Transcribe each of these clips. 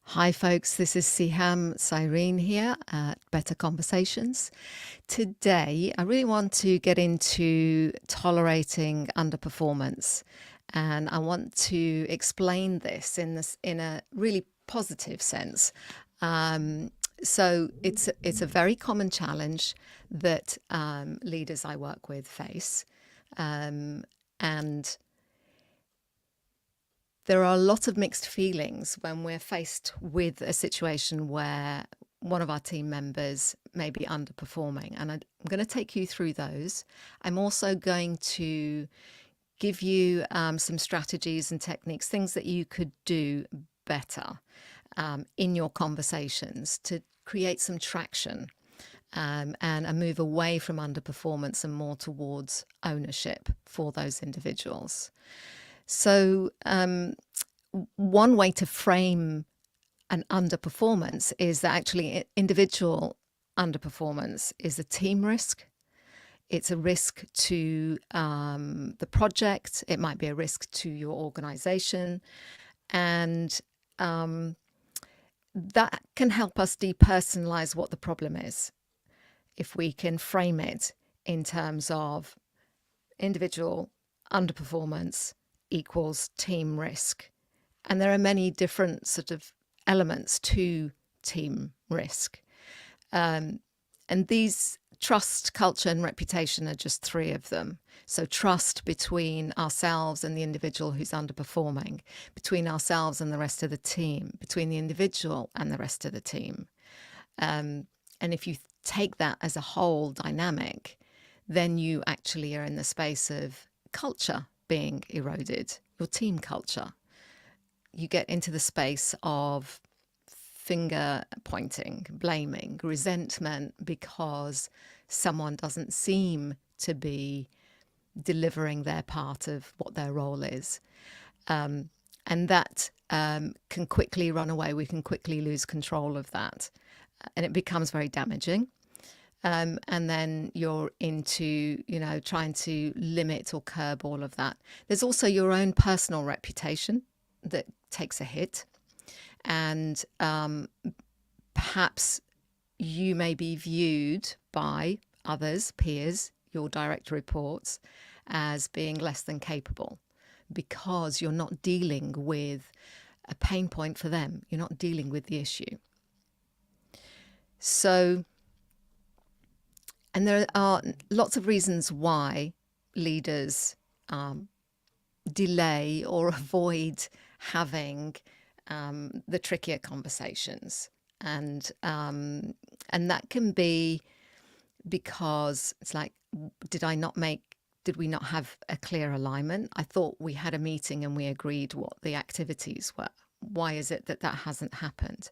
Hi, folks. This is Sehaam Cyrene here at Better Conversations. Today, I really want to get into tolerating underperformance, and I want to explain this in a really positive sense. So it's a very common challenge that leaders I work with face, and there are a lot of mixed feelings when we're faced with a situation where one of our team members may be underperforming. And I'm going to take you through those. I'm also going to give you some strategies and techniques, things that you could do better in your conversations to create some traction and a move away from underperformance and more towards ownership for those individuals. So one way to frame an underperformance is that actually individual underperformance is a team risk. It's a risk to the project. It might be a risk to your organization. And that can help us depersonalize what the problem is if we can frame it in terms of individual underperformance equals team risk. And there are many different sort of elements to team risk. And these trust, culture, and reputation are just three of them. So trust between ourselves and the individual who's underperforming, between ourselves and the rest of the team, between the individual and the rest of the team. And if you take that as a whole dynamic, then you actually are in the space of culture being eroded, your team culture. You get into the space of finger pointing, blaming, resentment because someone doesn't seem to be delivering their part of what their role is. And that can quickly run away. We can quickly lose control of that. And it becomes very damaging. And then you're into, trying to limit or curb all of that. There's also your own personal reputation that takes a hit. And perhaps you may be viewed by others, peers, your direct reports, as being less than capable because you're not dealing with a pain point for them. You're not dealing with the issue. So, and there are lots of reasons why leaders delay or avoid having the trickier conversations, and that can be because it's like, did we not have a clear alignment? I thought we had a meeting and we agreed what the activities were. Why is it that hasn't happened?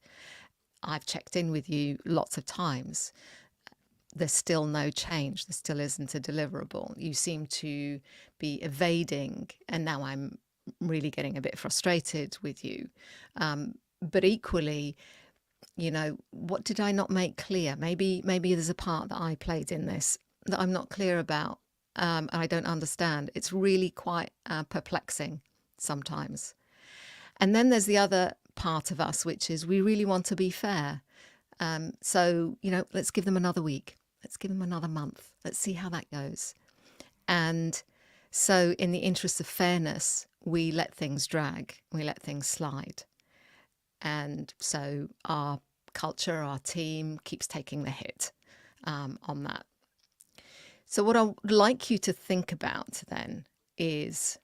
I've checked in with you lots of times. There's still no change. There still isn't a deliverable. You seem to be evading, and now I'm really getting a bit frustrated with you. But equally, what did I not make clear? Maybe there's a part that I played in this that I'm not clear about, and I don't understand. It's really quite perplexing sometimes. And then there's the other part of us, which is we really want to be fair. So, let's give them another week. Let's give them another month. Let's see how that goes. And so in the interest of fairness, we let things drag. We let things slide. And so our culture, our team keeps taking the hit on that. So what I would like you to think about then is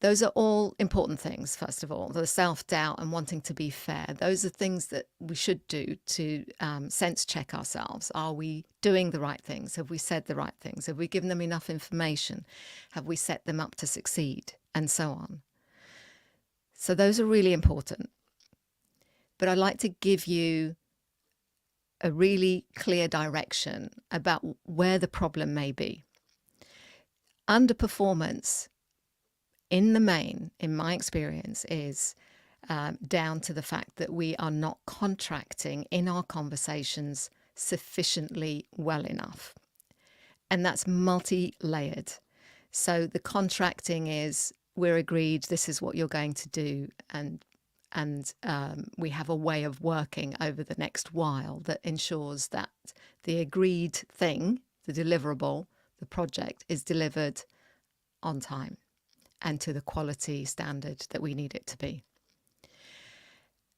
those are all important things, first of all, the self-doubt and wanting to be fair. Those are things that we should do to sense check ourselves. Are we doing the right things? Have we said the right things? Have we given them enough information? Have we set them up to succeed? And so on. So those are really important. But I'd like to give you a really clear direction about where the problem may be. Underperformance, in the main, in my experience, is down to the fact that we are not contracting in our conversations sufficiently well enough. And that's multi-layered. So the contracting is, we're agreed, this is what you're going to do, and we have a way of working over the next while that ensures that the agreed thing, the deliverable, the project, is delivered on time and to the quality standard that we need it to be.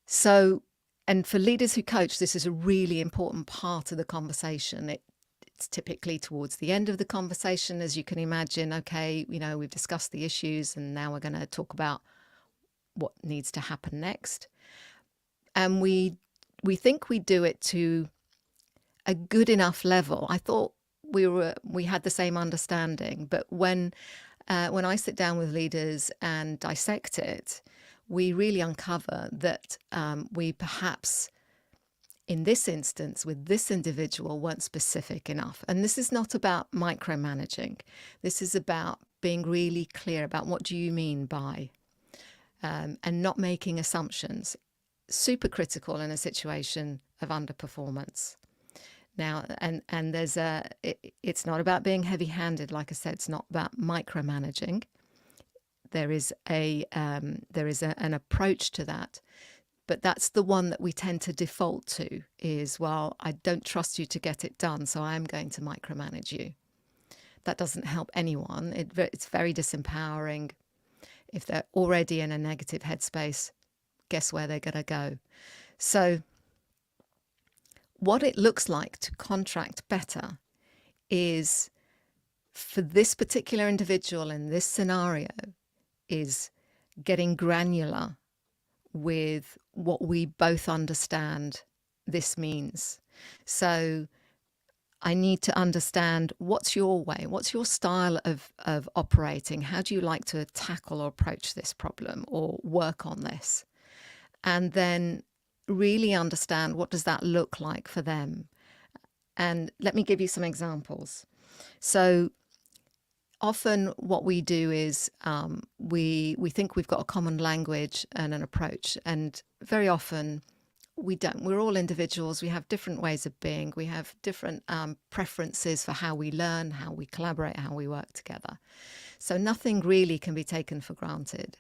So, and for leaders who coach, this is a really important part of the conversation. It's typically towards the end of the conversation, as you can imagine. Okay, we've discussed the issues and now we're going to talk about what needs to happen next. And we think we do it to a good enough level. I thought we had the same understanding, but when I sit down with leaders and dissect it, we really uncover that we perhaps, in this instance, with this individual, weren't specific enough. And this is not about micromanaging. This is about being really clear about what do you mean by, and not making assumptions. Super critical in a situation of underperformance. Now, and it's not about being heavy-handed. Like I said, it's not about micromanaging. There is an approach to that, but that's the one that we tend to default to is, well, I don't trust you to get it done, so I'm going to micromanage you. That doesn't help anyone. It's very disempowering. If they're already in a negative headspace, guess where they're going to go? So what it looks like to contract better is, for this particular individual in this scenario, is getting granular with what we both understand this means. So I need to understand, what's your way? What's your style of operating? How do you like to tackle or approach this problem or work on this? And then really understand, what does that look like for them? And let me give you some examples. So often what we do is we think we've got a common language and an approach, and very often we don't. We're all individuals. We have different ways of being. We have different preferences for how we learn, how we collaborate, how we work together. So nothing really can be taken for granted.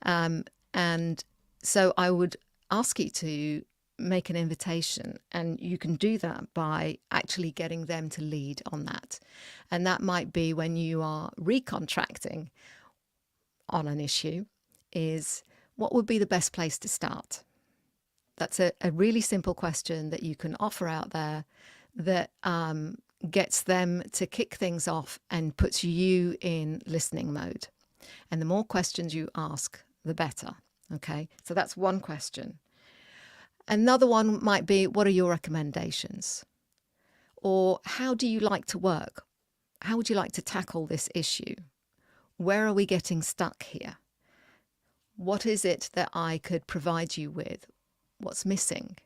And so I would ask you to make an invitation, and you can do that by actually getting them to lead on that. And that might be, when you are recontracting on an issue, is what would be the best place to start? That's a really simple question that you can offer out there that gets them to kick things off and puts you in listening mode. And the more questions you ask, the better. Okay, so that's one question. Another one might be, what are your recommendations? Or how do you like to work? How would you like to tackle this issue? Where are we getting stuck here? What is it that I could provide you with? What's missing?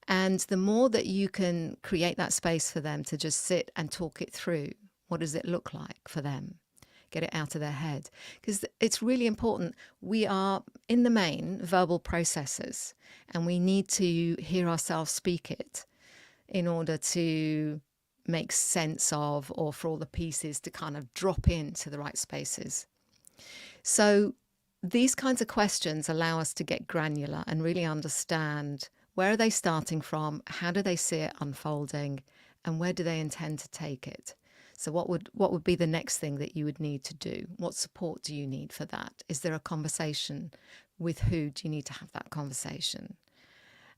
And the more that you can create that space for them to just sit and talk it through, what does it look like for them? Get it out of their head. Because it's really important. We are, in the main, verbal processors, and we need to hear ourselves speak it in order to make sense of, or for all the pieces to kind of drop into the right spaces. So these kinds of questions allow us to get granular and really understand, where are they starting from, how do they see it unfolding, and where do they intend to take it? So what would be the next thing that you would need to do? What support do you need for that? Is there a conversation? With who do you need to have that conversation?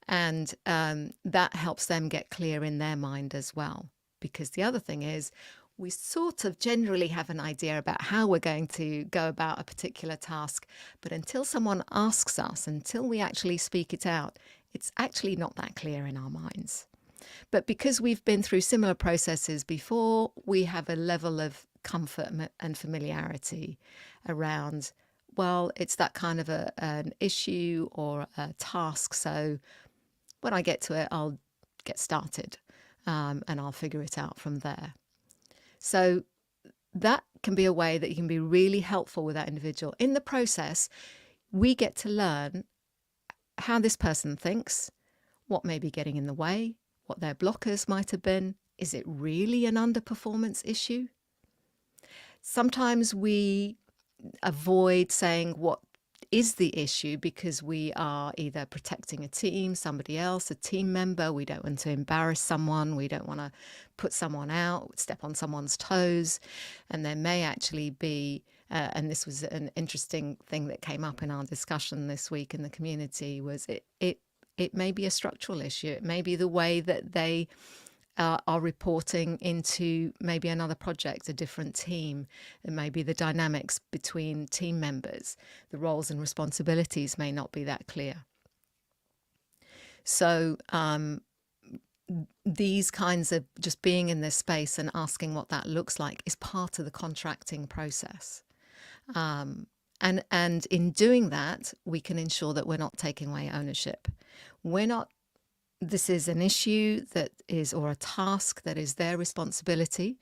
And that helps them get clear in their mind as well. Because the other thing is, we sort of generally have an idea about how we're going to go about a particular task. But until someone asks us, until we actually speak it out, it's actually not that clear in our minds. But because we've been through similar processes before, we have a level of comfort and familiarity around, well, it's that kind of an issue or a task. So when I get to it, I'll get started and I'll figure it out from there. So that can be a way that you can be really helpful with that individual. In the process, we get to learn how this person thinks, what may be getting in the way, what their blockers might have been. Is it really an underperformance issue? Sometimes we avoid saying what is the issue because we are either protecting a team, somebody else, a team member. We don't want to embarrass someone. We don't want to put someone out, step on someone's toes. And there may actually be, and this was an interesting thing that came up in our discussion this week in the community, was it may be a structural issue. It may be the way that they are reporting into maybe another project, a different team. It may be the dynamics between team members. The roles and responsibilities may not be that clear. So these kinds of just being in this space and asking what that looks like is part of the contracting process. And in doing that, we can ensure that we're not taking away ownership. This is an issue that is, or a task that is their responsibility.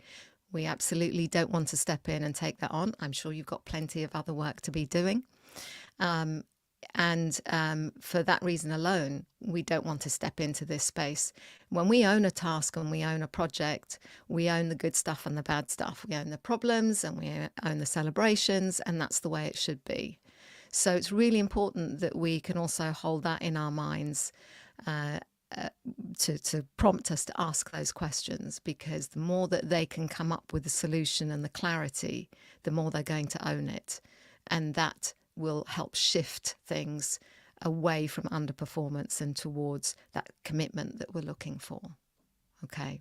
We absolutely don't want to step in and take that on. I'm sure you've got plenty of other work to be doing. And for that reason alone, we don't want to step into this space. When we own a task and we own a project, we own the good stuff and the bad stuff. We own the problems and we own the celebrations, and that's the way it should be. So it's really important that we can also hold that in our minds to prompt us to ask those questions, because the more that they can come up with the solution and the clarity, the more they're going to own it. And that will help shift things away from underperformance and towards that commitment that we're looking for. Okay.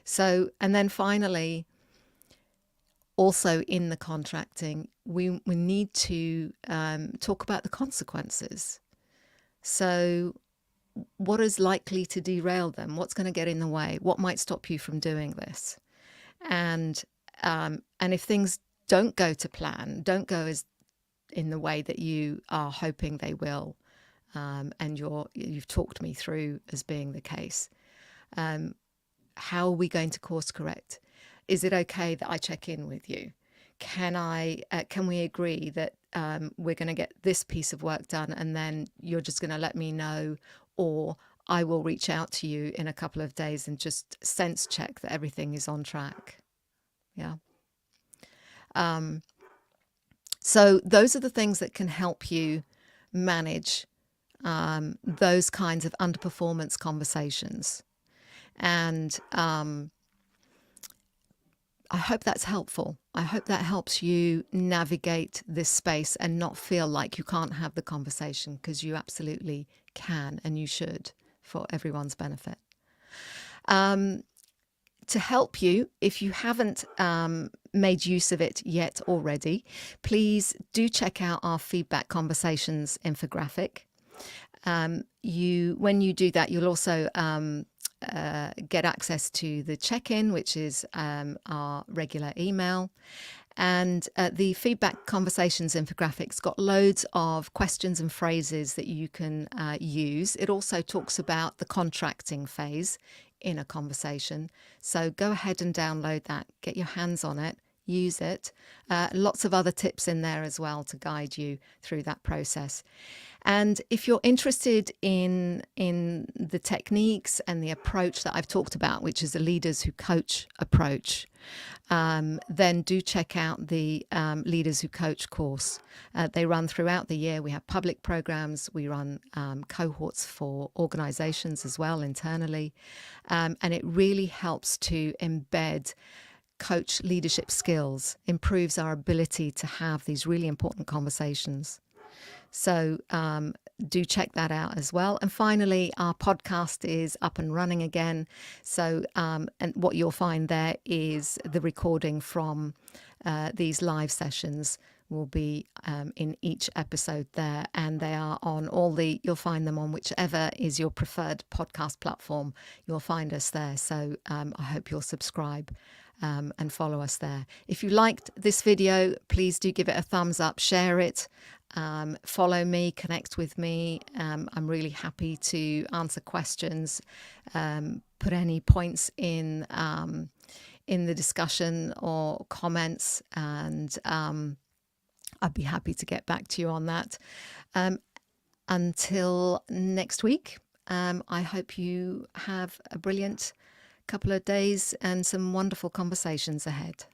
So, and then finally, also in the contracting, we need to talk about the consequences. So what is likely to derail them? What's going to get in the way? What might stop you from doing this? And if things don't go to plan, don't go as in the way that you are hoping they will, and you've talked me through as being the case, how are we going to course correct? Is it okay that I check in with you? Can we agree that we're going to get this piece of work done, and then you're just going to let me know, or I will reach out to you in a couple of days and just sense check that everything is on track. Yeah. So those are the things that can help you manage those kinds of underperformance conversations. And I hope that's helpful. I hope that helps you navigate this space and not feel like you can't have the conversation, because you absolutely can and you should, for everyone's benefit. To help you, if you haven't made use of it yet already, please do check out our feedback conversations infographic. When you do that, you'll also get access to the check-in, which is our regular email. And the feedback conversations infographics got loads of questions and phrases that you can use. It also talks about the contracting phase in a conversation. So go ahead and download that, get your hands on it, use it. Lots of other tips in there as well to guide you through that process. And if you're interested in the techniques and the approach that I've talked about, which is a Leaders Who Coach approach, then do check out the Leaders Who Coach course. They run throughout the year. We have public programs. We run cohorts for organizations as well internally. And it really helps to embed coach leadership skills, improves our ability to have these really important conversations. So do check that out as well. And finally, our podcast is up and running again. So and what you'll find there is the recording from these live sessions will be in each episode there, and they are on you'll find them on whichever is your preferred podcast platform. You'll find us there. So I hope you'll subscribe and follow us there. If you liked this video, please do give it a thumbs up, share it, follow me, connect with me. I'm really happy to answer questions, put any points in the discussion or comments, and I'd be happy to get back to you on that. Until next week, I hope you have a brilliant couple of days and some wonderful conversations ahead.